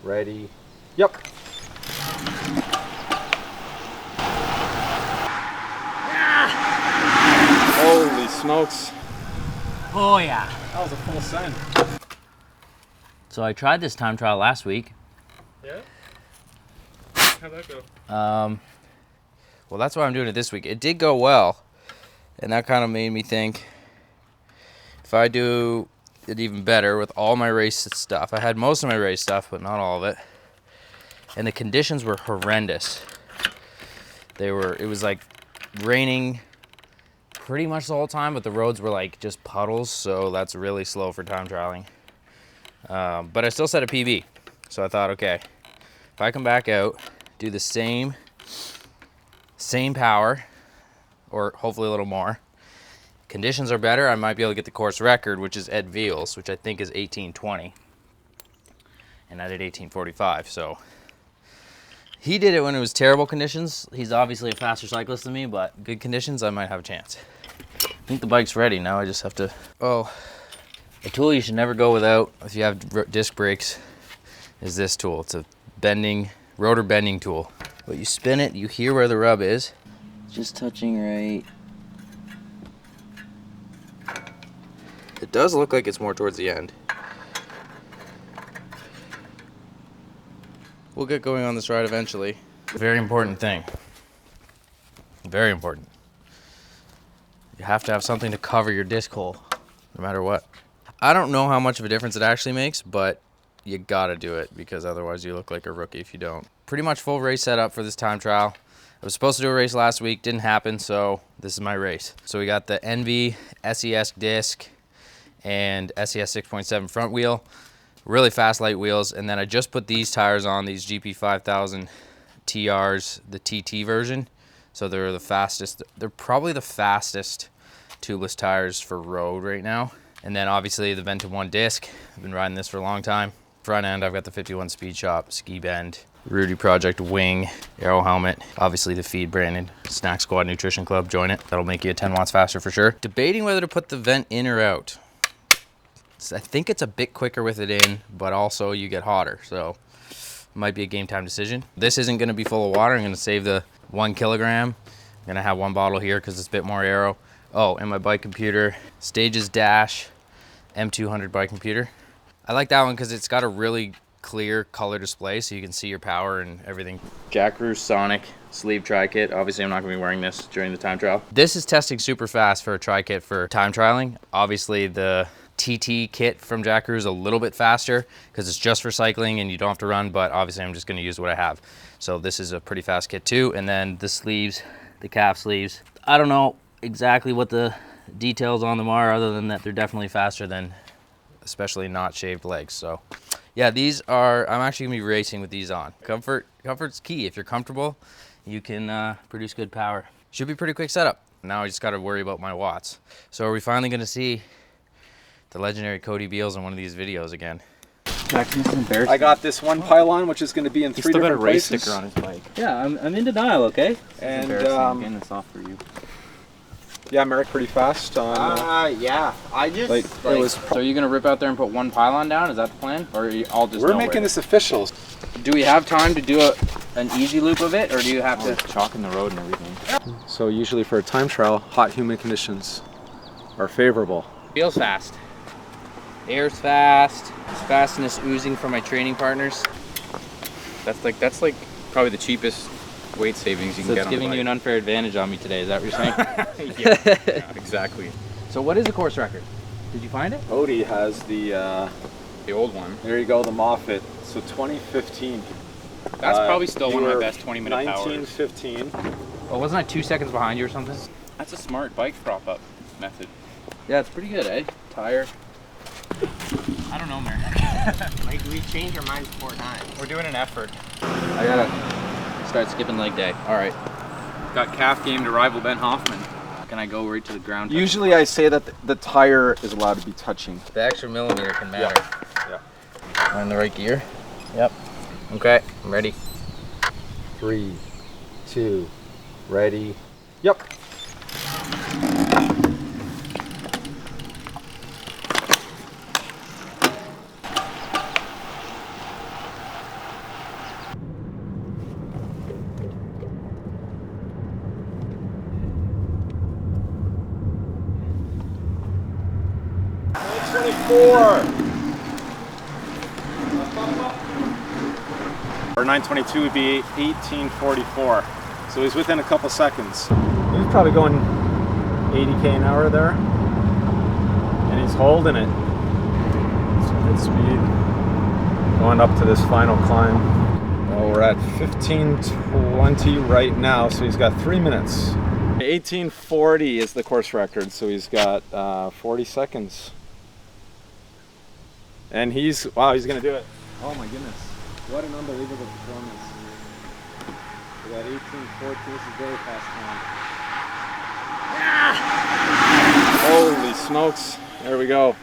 ready, yep. Holy smokes. Oh yeah. That was a full send. So I tried this time trial last week. Yeah? How'd that go? Well, that's why I'm doing it this week. It did go well, and that kind of made me think if I do it even better with all my race stuff. I had most of my race stuff, but not all of it. And the conditions were horrendous. It was like raining pretty much the whole time, but the roads were like just puddles, so that's really slow for time trialing. But I still set a PB. So I thought, okay, if I come back out, do the same power, or hopefully a little more, conditions are better, I might be able to get the course record, which is Ed Veal's, which I think is 18:20. And I did 18:45, so he did it when it was terrible conditions. He's obviously a faster cyclist than me, but good conditions, I might have a chance. I think the bike's ready now. I just have to, a tool you should never go without if you have disc brakes is this tool. It's a rotor bending tool. But you spin it, you hear where the rub is. Just touching right. It does look like it's more towards the end. We'll get going on this ride eventually. Very important thing. Very important. You have to have something to cover your disc hole, no matter what. I don't know how much of a difference it actually makes, but you gotta do it because otherwise you look like a rookie if you don't. Pretty much full race setup for this time trial. I was supposed to do a race last week, didn't happen, so this is my race. So we got the NV SES disc and SES 6.7 front wheel, really fast light wheels, and then I just put these tires on, these GP 5000 TRs, the TT version. So they're the fastest, they're probably the fastest tubeless tires for road right now. And then obviously the Ventum 1 disc, I've been riding this for a long time. Front end, I've got the 51 Speed Shop, Ski Bend, Rudy Project Wing, Aero helmet, obviously the Feed branded Snack Squad Nutrition Club, join it. That'll make you 10 watts faster for sure. Debating whether to put the vent in or out. I think it's a bit quicker with it in, but also you get hotter, so it might be a game time decision. This isn't gonna be full of water. I'm gonna save the 1 kilogram. I'm gonna have 1 bottle here because it's a bit more aero. Oh, and my bike computer, Stages Dash M200 bike computer. I like that one because it's got a really clear color display so you can see your power and everything. Jackaroo Sonic sleeve tri-kit. Obviously I'm not gonna be wearing this during the time trial. This is testing super fast for a tri-kit for time trialing. Obviously the TT kit from Jackaroo is a little bit faster because it's just for cycling and you don't have to run, but obviously I'm just gonna use what I have. So this is a pretty fast kit too. And then the sleeves, the calf sleeves. I don't know exactly what the details on them are other than that they're definitely faster than especially not shaved legs. So yeah, these are, I'm actually gonna be racing with these on. Comfort's key. If you're comfortable, you can produce good power. Should be pretty quick setup. Now I just gotta worry about my watts. So are we finally gonna see the legendary Cody Beals in one of these videos again? Jackson, this is embarrassing. I got this one pylon, which is going to be in He's 3 still got a different race places. sticker on his bike. Yeah, I'm in denial, okay? And I'm getting this off for you. yeah, Merrick pretty fast on. Yeah. I just Like, it was. So are you gonna rip out there and put 1 pylon down? Is that the plan? Or are you all just We're making this official. Do we have time to do an easy loop of it, or do you have Oh, to? chalking the road and everything. So usually for a time trial, hot, humid conditions are favorable. Feels fast. Air's fast. Fastness oozing from my training partners. That's like probably the cheapest weight savings you So can it's get on giving the you bike. an unfair advantage on me today. Is that what you're saying? yeah, exactly. So what is the course record? Did you find it? Odie has the, The old one. there you go, the Moffat. So 2015. That's probably still you one of my were best 20-minute powers. 1915. Oh, wasn't I 2 seconds behind you or something? That's a smart bike prop up method. Yeah, it's pretty good, eh? Tire. I don't know, Merrick. Like, we changed our minds 4 times. We're doing an effort. I gotta start skipping leg day. All right. Got calf game to rival Ben Hoffman. Can I go right to the ground? Usually I say that the tire is allowed to be touching. The extra millimeter can matter. Yeah. Am I in the right gear? Yep. Okay, I'm ready. 3, 2, ready. Yep. Or 9:22 would be 18:44. So he's within a couple seconds. He was probably going 80k an hour there, and he's holding it. It's good speed. Going up to this final climb. Well, we're at 15:20 right now, so he's got 3 minutes. 18:40 is the course record, so he's got 40 seconds. And he's gonna do it. Oh my goodness. What an unbelievable performance. We got 18:14, this is very fast time. Holy smokes, there we go.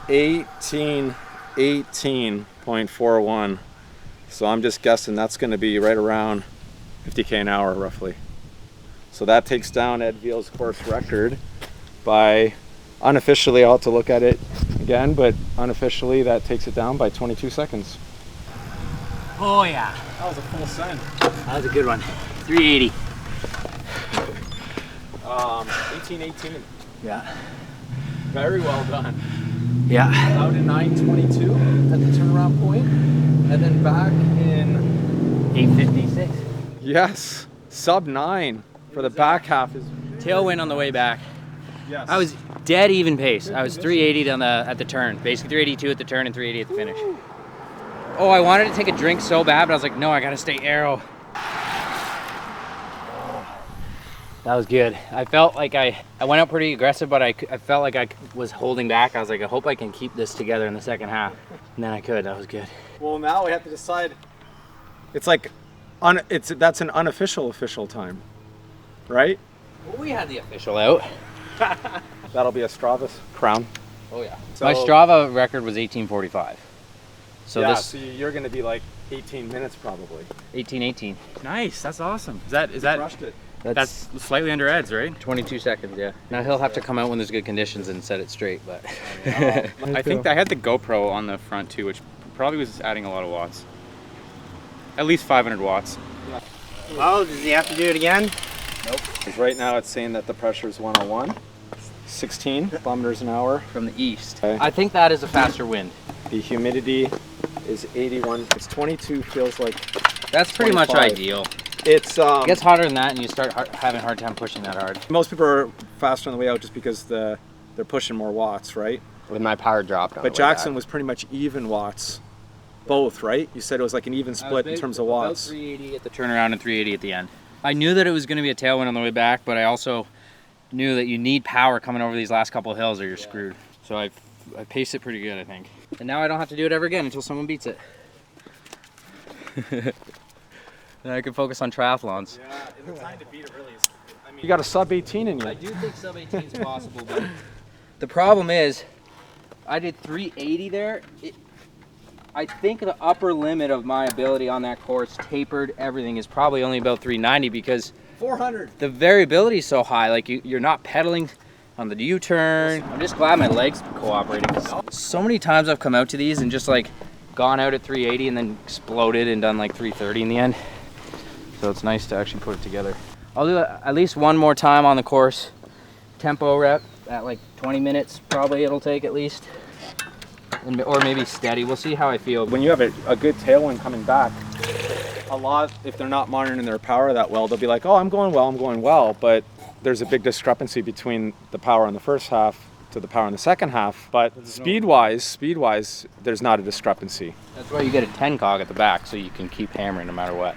18:18.41. So I'm just guessing that's gonna be right around 50k an hour roughly. So that takes down Ed Veal's course record by, unofficially I'll have to look at it again, but unofficially that takes it down by 22 seconds. Oh yeah. That was a full send. That was a good one. 380. 18:18. Yeah. Very well done. Yeah. Out in 9:22 at the turnaround point, and then back in 856. yes, sub 9 for the back half is Tailwind on the way back. yes. I was dead even pace. I was 380 at the turn. Basically 382 at the turn and 380 at the finish. Oh, I wanted to take a drink so bad, but I was like, no, I gotta stay aero. That was good. I felt like I went out pretty aggressive, but I felt like I was holding back. I was like, I hope I can keep this together in the second half. And then I could. That was good. Well, now we have to decide. It's like that's an official time, right? Well, we had the official out. That'll be a Strava's crown. Oh yeah. So, My Strava record was 18:45. So yeah, this so you're going to be like 18 minutes probably. 18:18. Nice, that's awesome. Is You that crushed it. that's slightly under Ed's, right? 22 seconds, yeah. Now he'll have to come out when there's good conditions and set it straight, but I think I had the GoPro on the front too, which probably was adding a lot of watts. At least 500 watts. well, does he have to do it again? Because right now it's saying that the pressure is 101, 16 kilometers an hour. From the east. Okay. I think that is a faster wind. The humidity is 81. It's 22, feels like That's pretty much 25. ideal. it's It gets hotter than that and you start having a hard time pushing that hard. most people are faster on the way out just because they're pushing more watts, right? With my power dropped on But Jackson was pretty much even watts, both, right? You said it was like an even split in terms of watts. About 380 at the Turnaround and 380 at the end. I knew that it was going to be a tailwind on the way back, but I also knew that you need power coming over these last couple of hills or you're screwed. So I paced it pretty good, I think. And now I don't have to do it ever again until someone beats it. Then I can focus on triathlons. Yeah, the time to beat it really is. I mean, you got a sub 18 in you. I do think sub 18 is possible, but the problem is I did 380 there. I think the upper limit of my ability on that course, tapered, everything, is probably only about 390 because 400. the variability is so high. Like you're not pedaling on the U-turn. I'm just glad my legs cooperating. So many times I've come out to these and just like gone out at 380 and then exploded and done like 330 in the end. So it's nice to actually put it together. I'll do at least one more time on the course. Tempo rep at like 20 minutes probably it'll take at least. Or maybe steady. We'll see how I feel. When you have a good tailwind coming back, a lot, if they're not monitoring their power that well, they'll be like, oh, I'm going well, but there's a big discrepancy between the power in the first half to the power in the second half. But speed-wise, there's not a discrepancy. That's why you get a 10 cog at the back so you can keep hammering no matter what.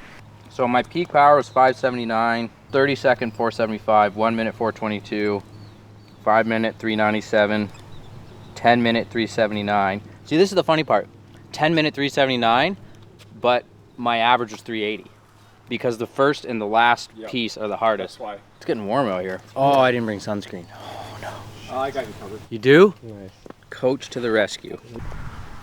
So my peak power was 579, 30 second 475, 1 minute 422, 5 minute 397, 10 minute 379. See, this is the funny part. 10 minute 379, but my average was 380 because the first and the last piece are the hardest. That's why. It's getting warm out here. Oh, I didn't bring sunscreen. Oh no. I got you covered. You do? Nice. Coach to the rescue.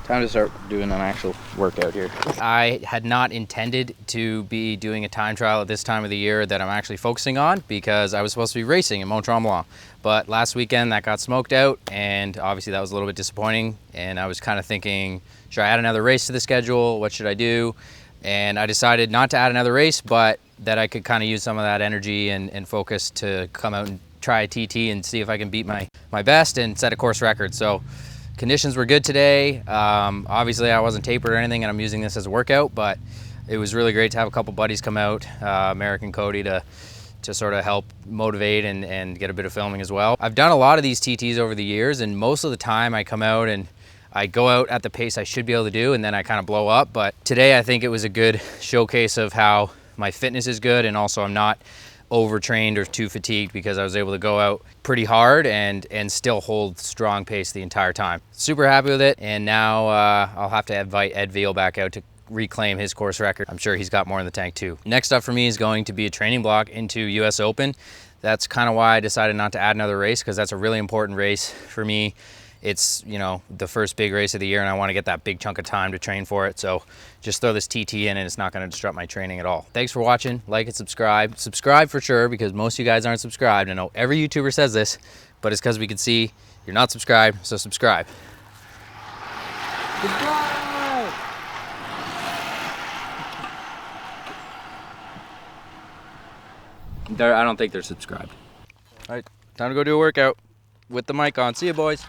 Time to start doing an actual workout here. I had not intended to be doing a time trial at this time of the year that I'm actually focusing on because I was supposed to be racing in Mont Tremblant. But last weekend that got smoked out and obviously that was a little bit disappointing. And I was kind of thinking, should I add another race to the schedule? What should I do? And I decided not to add another race, but that I could kind of use some of that energy and focus to come out and try a TT and see if I can beat my best and set a course record. So conditions were good today. Obviously I wasn't tapered or anything, and I'm using this as a workout, but it was really great to have a couple buddies come out, American Cody to sort of help motivate and get a bit of filming as well. I've done a lot of these TTs over the years, and most of the time I come out and I go out at the pace I should be able to do, and then I kind of blow up. But today I think it was a good showcase of how my fitness is good, and also I'm not overtrained or too fatigued, because I was able to go out pretty hard and still hold strong pace the entire time. Super happy with it, and now I'll have to invite Ed Veal back out to reclaim his course record. I'm sure he's got more in the tank too. Next up for me is going to be a training block into US Open. That's kind of why I decided not to add another race, because that's a really important race for me. It's, you know, the first big race of the year, and I want to get that big chunk of time to train for it. So just throw this TT in, and it's not going to disrupt my training at all. Thanks for watching. Like and subscribe. Subscribe for sure, because most of you guys aren't subscribed. I know every YouTuber says this, but it's because we can see you're not subscribed, so subscribe. Subscribe! I don't think they're subscribed. All right, time to go do a workout with the mic on. See you, boys.